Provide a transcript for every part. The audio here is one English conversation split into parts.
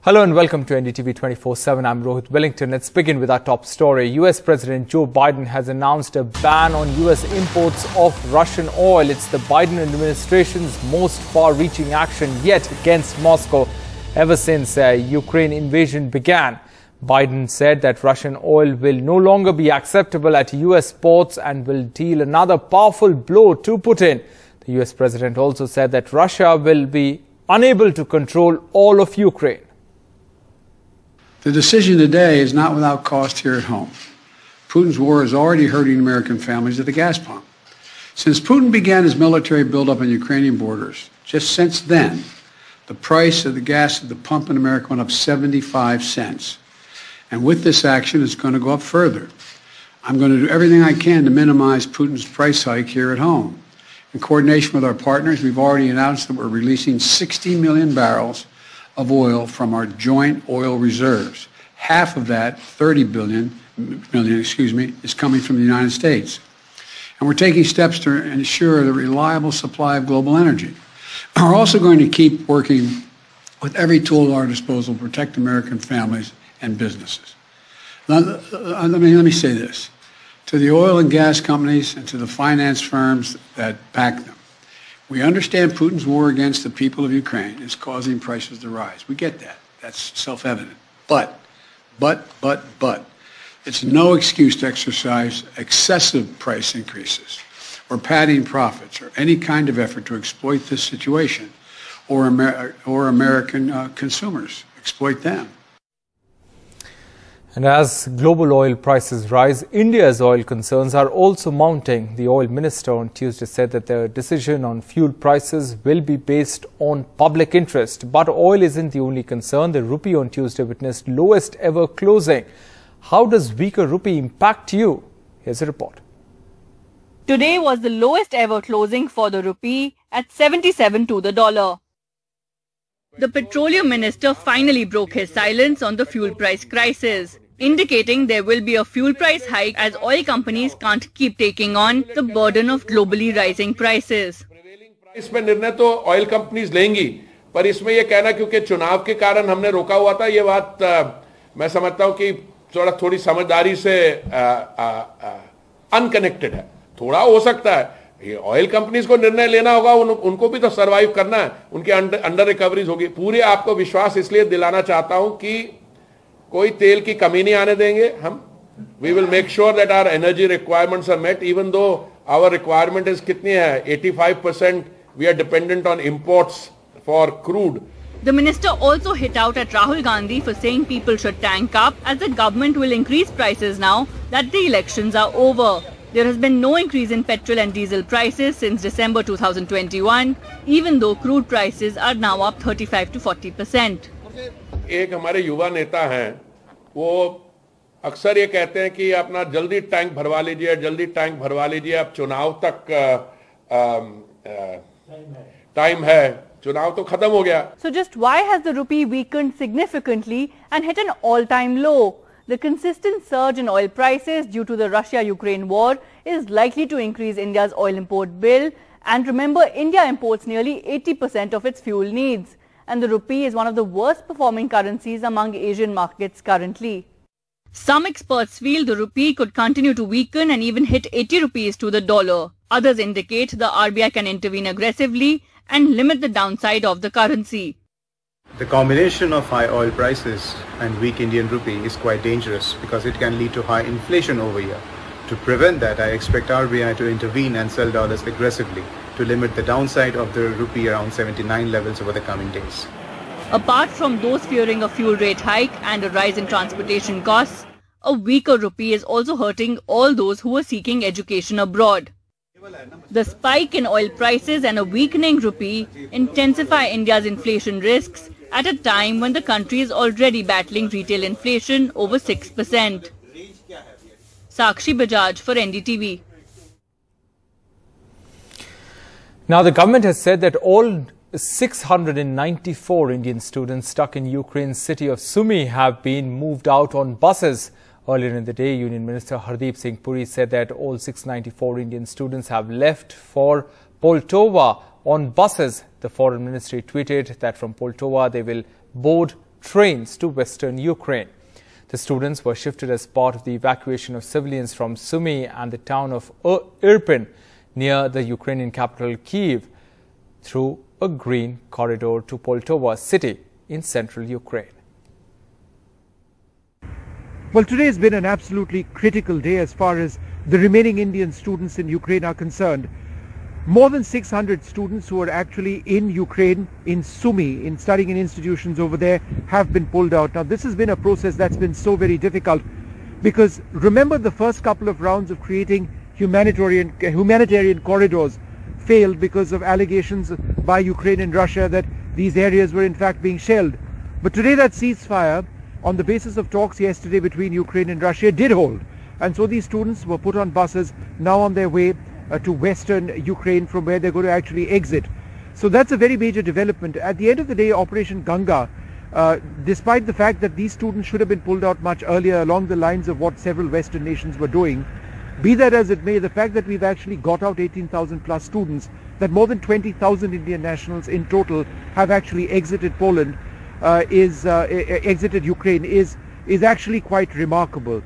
Hello and welcome to NDTV 24/7. I'm Rohit Wellington. Let's begin with our top story. US President Joe Biden has announced a ban on US imports of Russian oil. It's the Biden administration's most far-reaching action yet against Moscow ever since Ukraine invasion began. Biden said that Russian oil will no longer be acceptable at US ports and will deal another powerful blow to Putin. The US president also said that Russia will be unable to control all of Ukraine. The decision today is not without cost here at home. Putin's war is already hurting American families at the gas pump. Since Putin began his military buildup on Ukrainian borders, just since then, the price of the gas at the pump in America went up 75 cents. And with this action, it's going to go up further. I'm going to do everything I can to minimize Putin's price hike here at home. In coordination with our partners, we've already announced that we're releasing 60 million barrels of oil from our joint oil reserves. Half of that, 30 million, is coming from the United States. And we're taking steps to ensure the reliable supply of global energy. We're also going to keep working with every tool at our disposal to protect American families and businesses. Now, let me say this. To the oil and gas companies and to the finance firms that back them, we understand Putin's war against the people of Ukraine is causing prices to rise. We get that. That's self-evident. But, it's no excuse to exercise excessive price increases or padding profits or any kind of effort to exploit this situation or American consumers, exploit them. And as global oil prices rise, India's oil concerns are also mounting. The oil minister on Tuesday said that the decision on fuel prices will be based on public interest. But oil isn't the only concern. The rupee on Tuesday witnessed lowest ever closing. How does weaker rupee impact you? Here's a report. Today was the lowest ever closing for the rupee at 77 to the dollar. The petroleum minister finally broke his silence on the fuel price crisis, indicating there will be a fuel price hike as oil companies can't keep taking on the burden of globally rising prices. इसमें निर्णय तो oil companies लेंगी, पर इसमें ये कहना क्योंकि चुनाव के कारण हमने रोका हुआ था, ये बात मैं समझता हूं कि थोड़ी समझदारी से अनकनेक्टेड है. थोड़ा हो सकता है ये ऑयल कंपनीज को निर्णय लेना होगा, उनको भी तो सर्वाइव करना है, उनके अंडर रिकवरीज होगी. पूरे आपको विश्वास इसलिए दिलाना चाहता हूं कि कोई तेल की कमी नहीं आने देंगे. हम we will make sure that our energy requirements are met, even though our requirement is कितनी है 85% we are dependent on imports for crude. The minister also hit out at Rahul Gandhi for saying people should tank up as the government will increase prices now that the elections are over. There has been no increase in petrol and diesel prices since December 2021, even though crude prices are now up 35 to 40%. एक हमारे युवा नेता हैं, वो अक्सर ये कहते हैं कि अपना जल्दी टैंक भरवा लीजिए, जल्दी टैंक भरवा लीजिए, अब चुनाव तक टाइम है, चुनाव तो खत्म हो गया. So just why has the rupee weakened significantly and hit an all-time low? The consistent surge in oil prices due to the Russia-Ukraine war is likely to increase India's oil import bill. And remember, India imports nearly 80% of its fuel needs. And the rupee is one of the worst performing currencies among Asian markets currently. Some experts feel the rupee could continue to weaken and even hit 80 rupees to the dollar. Others indicate the RBI can intervene aggressively and limit the downside of the currency. The combination of high oil prices and weak Indian rupee is quite dangerous because it can lead to high inflation over here. To prevent that, I expect RBI to intervene and sell dollars aggressively to limit the downside of the rupee around 79 levels over the coming days. Apart from those fearing a fuel rate hike and a rise in transportation costs, a weaker rupee is also hurting all those who are seeking education abroad. The spike in oil prices and a weakening rupee intensify India's inflation risks at a time when the country is already battling retail inflation over 6%. Sakshi Bajaj for NDTV. Now, the government has said that all 694 Indian students stuck in Ukraine's city of Sumy have been moved out on buses. Earlier in the day, Union Minister Hardeep Singh Puri said that all 694 Indian students have left for Poltava on buses. The Foreign Ministry tweeted that from Poltava they will board trains to western Ukraine. The students were shifted as part of the evacuation of civilians from Sumy and the town of Irpin near the Ukrainian capital Kyiv through a green corridor to Poltava city in central Ukraine. Well, today has been an absolutely critical day as far as the remaining Indian students in Ukraine are concerned. More than 600 students who are actually in Ukraine, in Sumy, studying in institutions over there, have been pulled out. Now, this has been a process that's been so very difficult because remember the first couple of rounds of creating humanitarian corridors failed because of allegations by Ukraine and Russia that these areas were in fact being shelled. But today that ceasefire, on the basis of talks yesterday between Ukraine and Russia, did hold. And so these students were put on buses, now on their way to western Ukraine, from where they're going to actually exit. So that's a very major development. At the end of the day, Operation Ganga, despite the fact that these students should have been pulled out much earlier along the lines of what several Western nations were doing, be that as it may, the fact that we've actually got out 18,000 plus students, that more than 20,000 Indian nationals in total have actually exited Poland, exited Ukraine, is actually quite remarkable.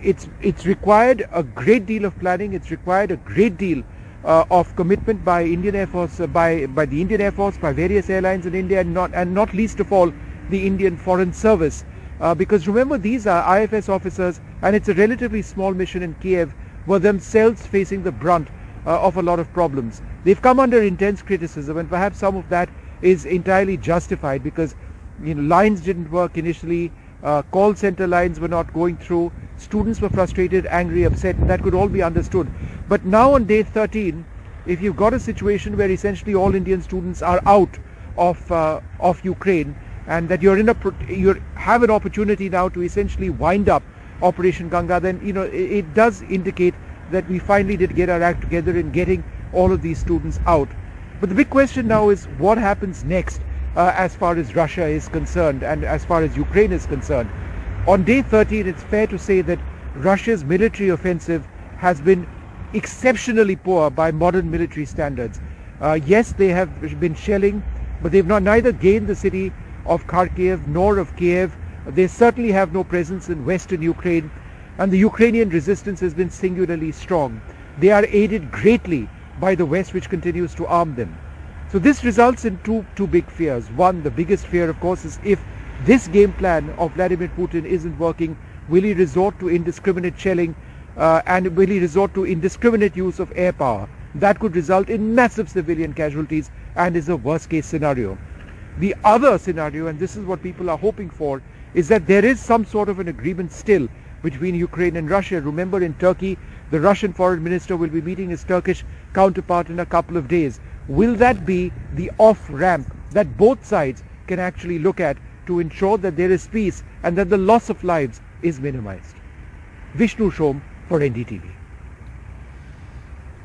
It's required a great deal of planning. It's required a great deal of commitment by Indian Air Force, by the Indian Air Force, by various airlines in India, and not least of all the Indian Foreign Service. Because remember, these are IFS officers, and it's a relatively small mission in Kiev, were themselves facing the brunt of a lot of problems. They've come under intense criticism, and perhaps some of that is entirely justified because lines didn't work initially. Call center lines were not going through, students were frustrated, angry, upset, that could all be understood. But now on day 13, if you've got a situation where essentially all Indian students are out of Ukraine, and that you have an opportunity now to essentially wind up Operation Ganga, then it does indicate that we finally did get our act together in getting all of these students out. But the big question now is what happens next? As far as Russia is concerned and as far as Ukraine is concerned. On day 13, it's fair to say that Russia's military offensive has been exceptionally poor by modern military standards. Yes, they have been shelling, but they've neither gained the city of Kharkiv nor of Kiev. They certainly have no presence in western Ukraine, and the Ukrainian resistance has been singularly strong. They are aided greatly by the West, which continues to arm them. So this results in two big fears. One, the biggest fear, of course, is if this game plan of Vladimir Putin isn't working, will he resort to indiscriminate shelling and will he resort to indiscriminate use of air power? That could result in massive civilian casualties and is a worst case scenario. The other scenario, and this is what people are hoping for, is that there is some sort of an agreement still between Ukraine and Russia. Remember, in Turkey, the Russian foreign minister will be meeting his Turkish counterpart in a couple of days. Will that be the off-ramp that both sides can actually look at to ensure that there is peace and that the loss of lives is minimized? Vishnu Shom for NDTV.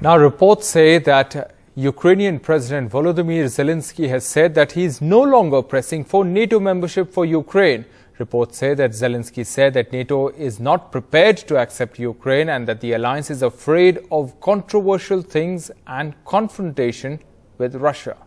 Now, reports say that Ukrainian President Volodymyr Zelensky has said that he is no longer pressing for NATO membership for Ukraine. Reports say that Zelensky said that NATO is not prepared to accept Ukraine and that the alliance is afraid of controversial things and confrontation with Russia.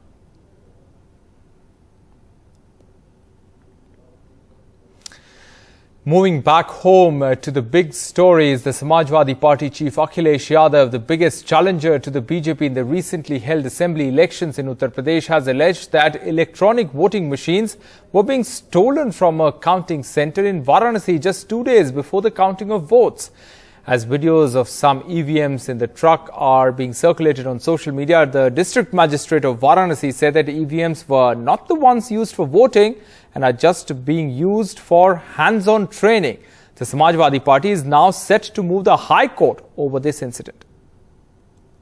Moving back home to the big stories, the Samajwadi Party chief Akhilesh Yadav, the biggest challenger to the BJP in the recently held assembly elections in Uttar Pradesh, has alleged that electronic voting machines were being stolen from a counting centre in Varanasi just 2 days before the counting of votes. As videos of some EVMs in the truck are being circulated on social media, the district magistrate of Varanasi said that EVMs were not the ones used for voting and are just being used for hands-on training. The Samajwadi Party is now set to move the High Court over this incident.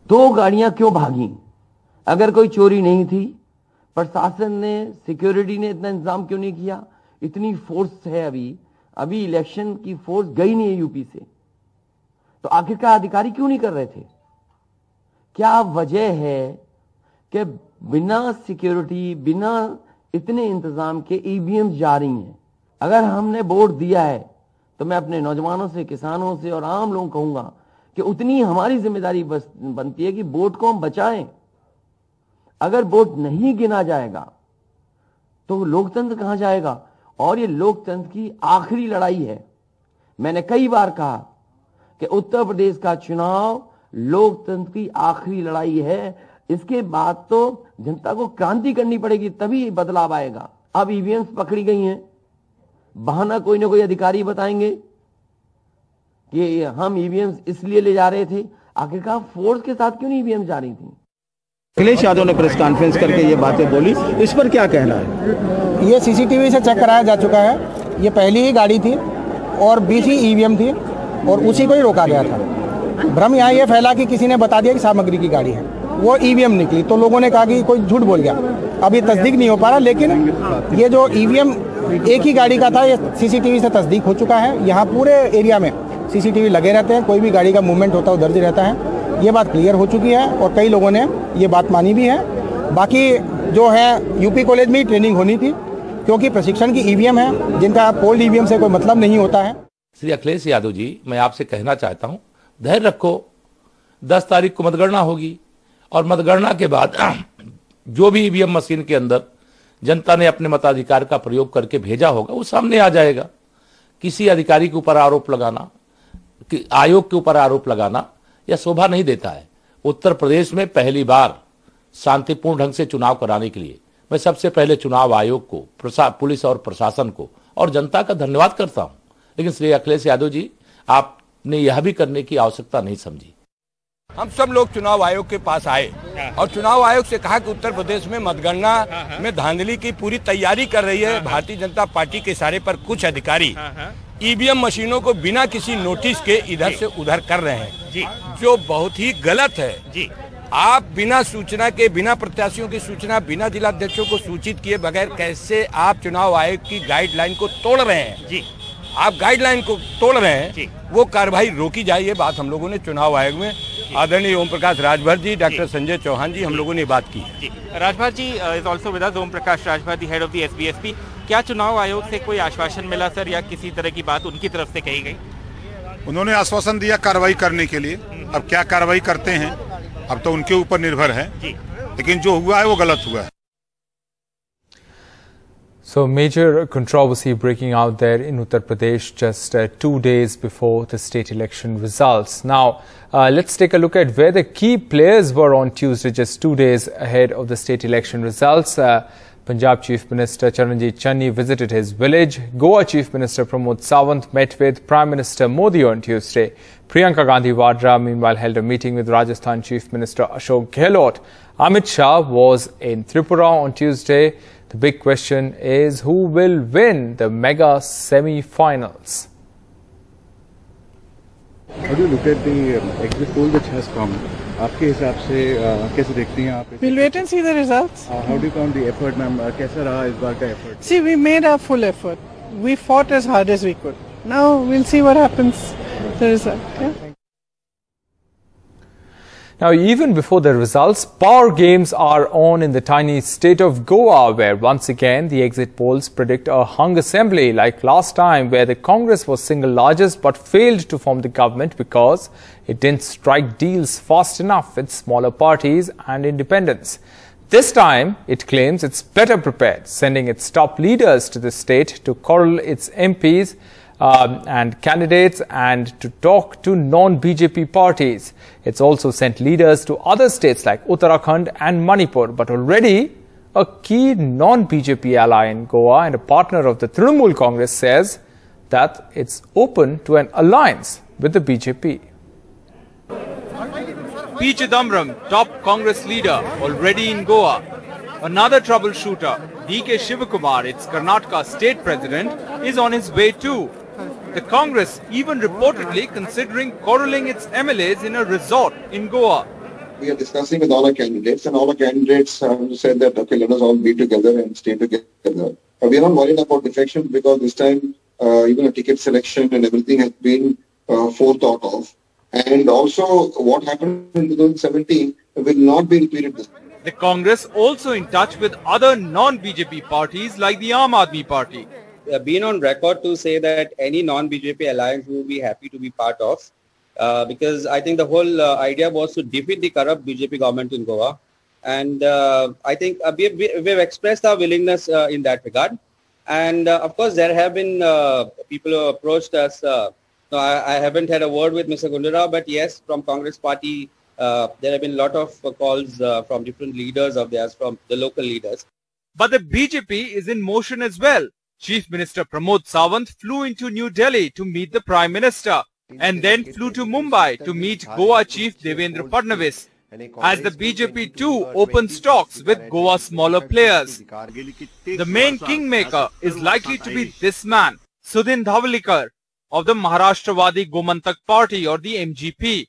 दो गाड़ियां क्यों भागी? अगर कोई चोरी नहीं थी, प्रशासन ने, सिक्योरिटी ने इतना इंतजाम क्यों नहीं किया? इतनी फोर्स है अभी इलेक्शन की फोर्स गई नहीं है यूपी से, तो आखिरकार अधिकारी क्यों नहीं कर रहे थे? क्या वजह है कि बिना सिक्योरिटी, बिना इतने इंतजाम के ईवीएम जा रही हैं? अगर हमने वोट दिया है तो मैं अपने नौजवानों से, किसानों से और आम लोगों को कहूंगा कि उतनी हमारी जिम्मेदारी बनती है कि वोट को हम बचाएं। अगर वोट नहीं गिना जाएगा तो लोकतंत्र कहां जाएगा? और ये लोकतंत्र की आखिरी लड़ाई है। मैंने कई बार कहा कि उत्तर प्रदेश का चुनाव लोकतंत्र की आखिरी लड़ाई है। इसके बाद तो जनता को क्रांति करनी पड़ेगी, तभी बदलाव आएगा। अब ईवीएम पकड़ी गई हैं, बहाना कोई ना कोई अधिकारी बताएंगे कि हम ईवीएम इसलिए ले जा रहे थे। आखिरकार फोर्स के साथ क्यों नहीं ईवीएम जा रही थी? अखिलेश यादव ने प्रेस कॉन्फ्रेंस करके ये बातें बोली, इस पर क्या कहना है? ये सीसीटीवी से चेक कराया जा चुका है। ये पहली ही गाड़ी थी और 20 ही ईवीएम थी और उसी को ही रोका गया था। भ्रम यहाँ ये फैला कि किसी ने बता दिया कि सामग्री की गाड़ी है, वो ईवीएम निकली तो लोगों ने कहा कि कोई झूठ बोल गया। अभी तस्दीक नहीं हो पा रहा, लेकिन ये जो ईवीएम एक ही गाड़ी का था, ये सीसीटीवी से तस्दीक हो चुका है। यहाँ पूरे एरिया में सीसीटीवी लगे रहते हैं, कोई भी गाड़ी का मूवमेंट होता है वो दर्ज रहता है। ये बात क्लियर हो चुकी है और कई लोगों ने ये बात मानी भी है। बाकी जो है यूपी कॉलेज में ही ट्रेनिंग होनी थी, क्योंकि प्रशिक्षण की ईवीएम है जिनका पोल्ड ईवीएम से कोई मतलब नहीं होता है। श्री अखिलेश यादव जी, मैं आपसे कहना चाहता हूं, धैर्य रखो। 10 तारीख को मतगणना होगी और मतगणना के बाद जो भी ईवीएम मशीन के अंदर जनता ने अपने मताधिकार का प्रयोग करके भेजा होगा वो सामने आ जाएगा। किसी अधिकारी के ऊपर आरोप लगाना, आयोग के ऊपर आरोप लगाना यह शोभा नहीं देता है। उत्तर प्रदेश में पहली बार शांतिपूर्ण ढंग से चुनाव कराने के लिए मैं सबसे पहले चुनाव आयोग को, पुलिस और प्रशासन को और जनता का धन्यवाद करता हूं। लेकिन श्री अखिलेश यादव जी, आपने यह भी करने की आवश्यकता नहीं समझी। हम सब लोग चुनाव आयोग के पास आए और चुनाव आयोग से कहा कि उत्तर प्रदेश में मतगणना में धांधली की पूरी तैयारी कर रही है भारतीय जनता पार्टी के इशारे पर कुछ अधिकारी ईवीएम मशीनों को बिना किसी नोटिस के इधर से उधर कर रहे हैं, जो बहुत ही गलत है। आप बिना सूचना के, बिना प्रत्याशियों की सूचना, बिना जिलाध्यक्षों को सूचित किए बगैर कैसे आप चुनाव आयोग की गाइडलाइन को तोड़ रहे हैं? आप गाइडलाइन को तोड़ रहे हैं, वो कार्रवाई रोकी जाए। ये बात हम लोगों ने चुनाव आयोग में आदरणीय ओम प्रकाश राजभर जी, डॉक्टर संजय चौहान जी, हम लोगों ने बात की। Rajbhar ji is also with us, Om Prakash Rajbhar, the head of the SBSP. क्या चुनाव आयोग से कोई आश्वासन मिला सर, या किसी तरह की बात उनकी तरफ से कही गई? उन्होंने आश्वासन दिया कार्रवाई करने के लिए। अब क्या कार्रवाई करते हैं अब तो उनके ऊपर निर्भर है, लेकिन जो हुआ है वो गलत हुआ है। So, major controversy breaking out there in Uttar Pradesh just 2 days before the state election results. Now, let's take a look at where the key players were on Tuesday, just 2 days ahead of the state election results. Punjab Chief Minister Charanjit Channi visited his village. Goa Chief Minister Pramod Sawant met with Prime Minister Modi on Tuesday. Priyanka Gandhi Vadra, meanwhile, held a meeting with Rajasthan Chief Minister Ashok Gehlot. Amit Shah was in Tripura on Tuesday. The big question is who will win the mega semi-finals? How do you look at the exit poll which has come? आपके हिसाब से कैसे देखती हैं आप? We'll wait and see the results. How do you count the effort, ma'am? कैसा रहा इस बार का effort? See, we made our full effort. We fought as hard as we could. Now we'll see what happens. The result. Yeah. Now, even before the results, power games are on in the tiny state of Goa, where once again the exit polls predict a hung assembly like last time, where the Congress was single largest but failed to form the government because it didn't strike deals fast enough with smaller parties and independents. This time, it claims it's better prepared, sending its top leaders to the state to corral its MPs and candidates and to talk to non-BJP parties. It's also sent leaders to other states like Uttarakhand and Manipur. But already, a key non-BJP ally in Goa and a partner of the Trinamool Congress says that it's open to an alliance with the BJP. P. Chidambaram, top Congress leader, already in Goa. Another troubleshooter, D.K. Shivakumar, its Karnataka state president, is on his way too. The Congress even reportedly considering corralling its MLAs in a resort in Goa. We are discussing with all our candidates, and all our candidates have said that, okay, let us all be together and stay together. We are not worried about defection because this time even a ticket selection and everything has been forethought of. And also what happened in 2017 will not be repeated this time. The Congress also in touch with other non-BJP parties like the Aam Aadmi Party. Been on record to say that any non-BJP alliance we will be happy to be part of because I think the whole idea was to defeat the corrupt BJP government in Goa And I think we've expressed our willingness in that regard. And of course, there have been people who approached us. No, I haven't had a word with Mr. Gundurao, but yes, from Congress party, there have been a lot of calls from different leaders of theirs, from the local leaders. But the BJP is in motion as well. Chief Minister Pramod Sawant flew into New Delhi to meet the Prime Minister and then flew to Mumbai to meet Goa Chief Devendra Fadnavis, as the BJP too opens talks with Goa's smaller players. The main kingmaker is likely to be this man, Sudhin Dhavalikar, of the Maharashtrawadi Gomantak Party, or the MGP,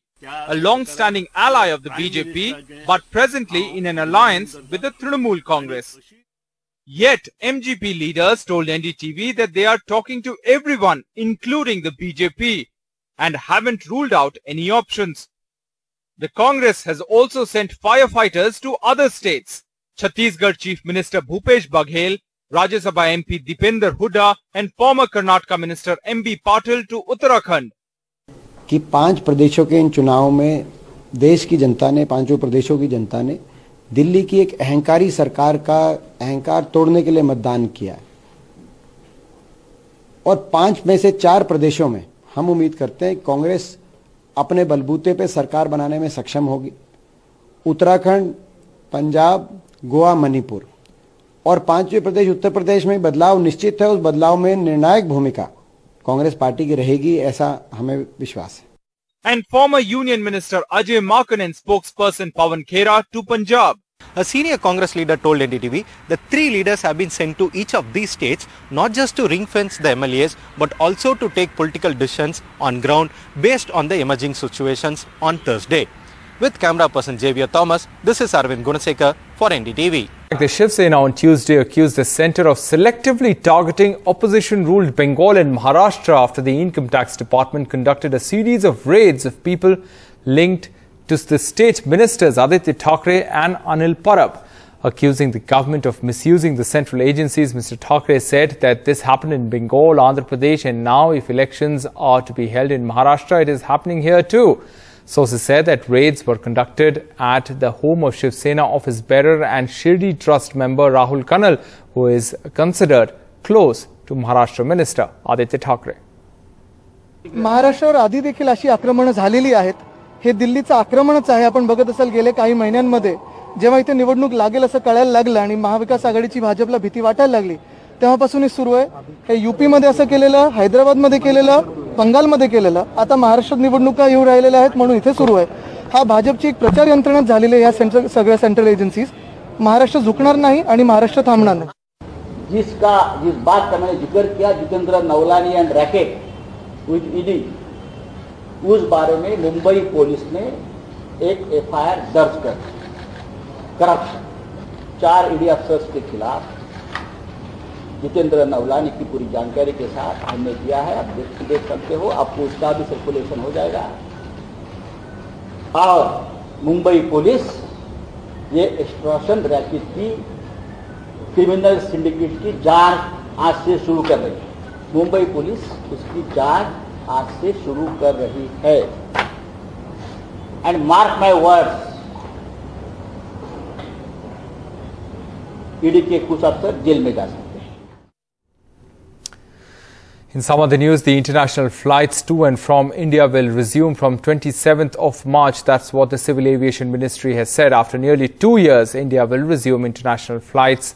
a long-standing ally of the BJP, but presently in an alliance with the Trinamool Congress. Yet, MGP leaders told NDTV that they are talking to everyone, including the BJP, and haven't ruled out any options. The Congress has also sent firefighters to other states. Chhattisgarh Chief Minister Bhupesh Baghel, Rajya Sabha MP Dipender Hooda and former Karnataka Minister M.B. Patil to Uttarakhand. कि 5 प्रदेशों के इन चुनाव में देश की जनता ने, 5 प्रदेशों की जनता ने दिल्ली की एक अहंकारी सरकार का अहंकार तोड़ने के लिए मतदान किया है। और 5 में से 4 प्रदेशों में हम उम्मीद करते हैं कांग्रेस अपने बलबूते पे सरकार बनाने में सक्षम होगी। उत्तराखंड, पंजाब, गोवा, मणिपुर और 5वें प्रदेश उत्तर प्रदेश में बदलाव निश्चित है। उस बदलाव में निर्णायक भूमिका कांग्रेस पार्टी की रहेगी, ऐसा हमें विश्वास है। And former Union Minister Ajay Maken and spokesperson Pawan Khera to Punjab. A senior Congress leader told NDTV that 3 leaders have been sent to each of these states not just to ring-fence the MLAs but also to take political decisions on ground based on the emerging situations on Thursday. With camera person Xavier Thomas, this is Arvind Gunasekar for NDTV. The Shiv Sena on Tuesday accused the centre of selectively targeting opposition-ruled Bengal and Maharashtra after the Income Tax Department conducted a series of raids of people linked to the state ministers Aditya Thackeray and Anil Parab. Accusing the government of misusing the central agencies, Mr. Thackeray said that this happened in Bengal, Andhra Pradesh, and now if elections are to be held in Maharashtra, it is happening here too. Sources said that raids were conducted at the home of Shiv Sena office bearer and Shirdi Trust member Rahul Kanal, who is considered close to Maharashtra Minister Aditya Thackeray. महाराष्ट्रावर आधी देखील अशी आक्रमणं झालेली आहेत. हे दिल्लीचं आक्रमणच आहे. आपण बघत असाल गेल्या काही महिन्यांमध्ये जेव्हा इथे निवडणूक लागेल असं कळायला लागलं आणि महाविकास आघाडीची भाजपला भीती वाटायला लागली तेव्हापासून हे सुरू आहे. हे यूपी मध्ये असं केलेलं, हैदराबाद मध्ये केलेलं, बंगाल मध्ये केलेलं, आता महाराष्ट्रात निवडणुका येऊ राहिलेल्या आहेत म्हणून इथे सुरू आहे. हा भाजपची एक प्रचार यंत्रणाच झालेली आहे. या सगळ्या सेंट्रल एजन्सीज महाराष्ट्र झुकणार नाही आणि महाराष्ट्र थांबणार नाही. जिस बात का मैंने जिक्र किया, Jitendra Navlani and racket with ED, उस बारे में मुंबई पुलिस ने एक एफआईआर दर्ज कर करप्शन 4 ईडी अफसर्स के खिलाफ जितेंद्र नवलानी की पूरी जानकारी के साथ हमने किया है. आप देख सकते हो, आपको उसका भी सर्कुलेशन हो जाएगा. और मुंबई पुलिस ये एक्सटॉर्शन रैकेट की क्रिमिनल सिंडिकेट की जांच आज से शुरू कर रही है. मुंबई पुलिस उसकी जांच आज से शुरू कर रही है. And mark my words, ED के कुछ अफसर जेल में जा सकते हैं. In some other news, the international flights to and from India will resume from 27th of March. That's what the Civil Aviation Ministry has said. After nearly 2 years, India will resume international flights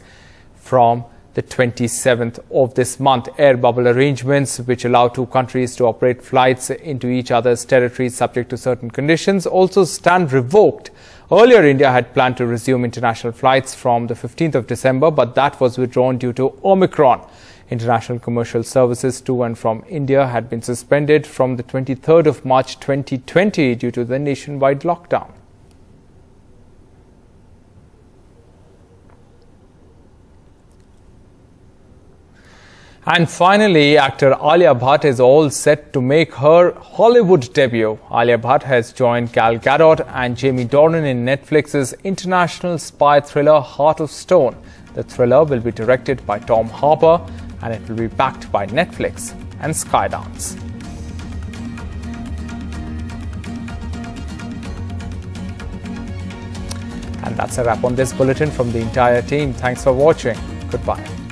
from the 27th of this month. Air bubble arrangements, which allow 2 countries to operate flights into each other's territories subject to certain conditions, also stand revoked. Earlier, India had planned to resume international flights from the 15th of December, but that was withdrawn due to Omicron. International commercial services to and from India had been suspended from the 23rd of March 2020 due to the nationwide lockdown. And finally, actor Alia Bhatt is all set to make her Hollywood debut. Alia Bhatt has joined Gal Gadot and Jamie Dornan in Netflix's international spy thriller Heart of Stone. The thriller will be directed by Tom Harper and it will be backed by Netflix and Skydance. And And that's a wrap on this bulletin from the entire team. Thanks for watching. Goodbye.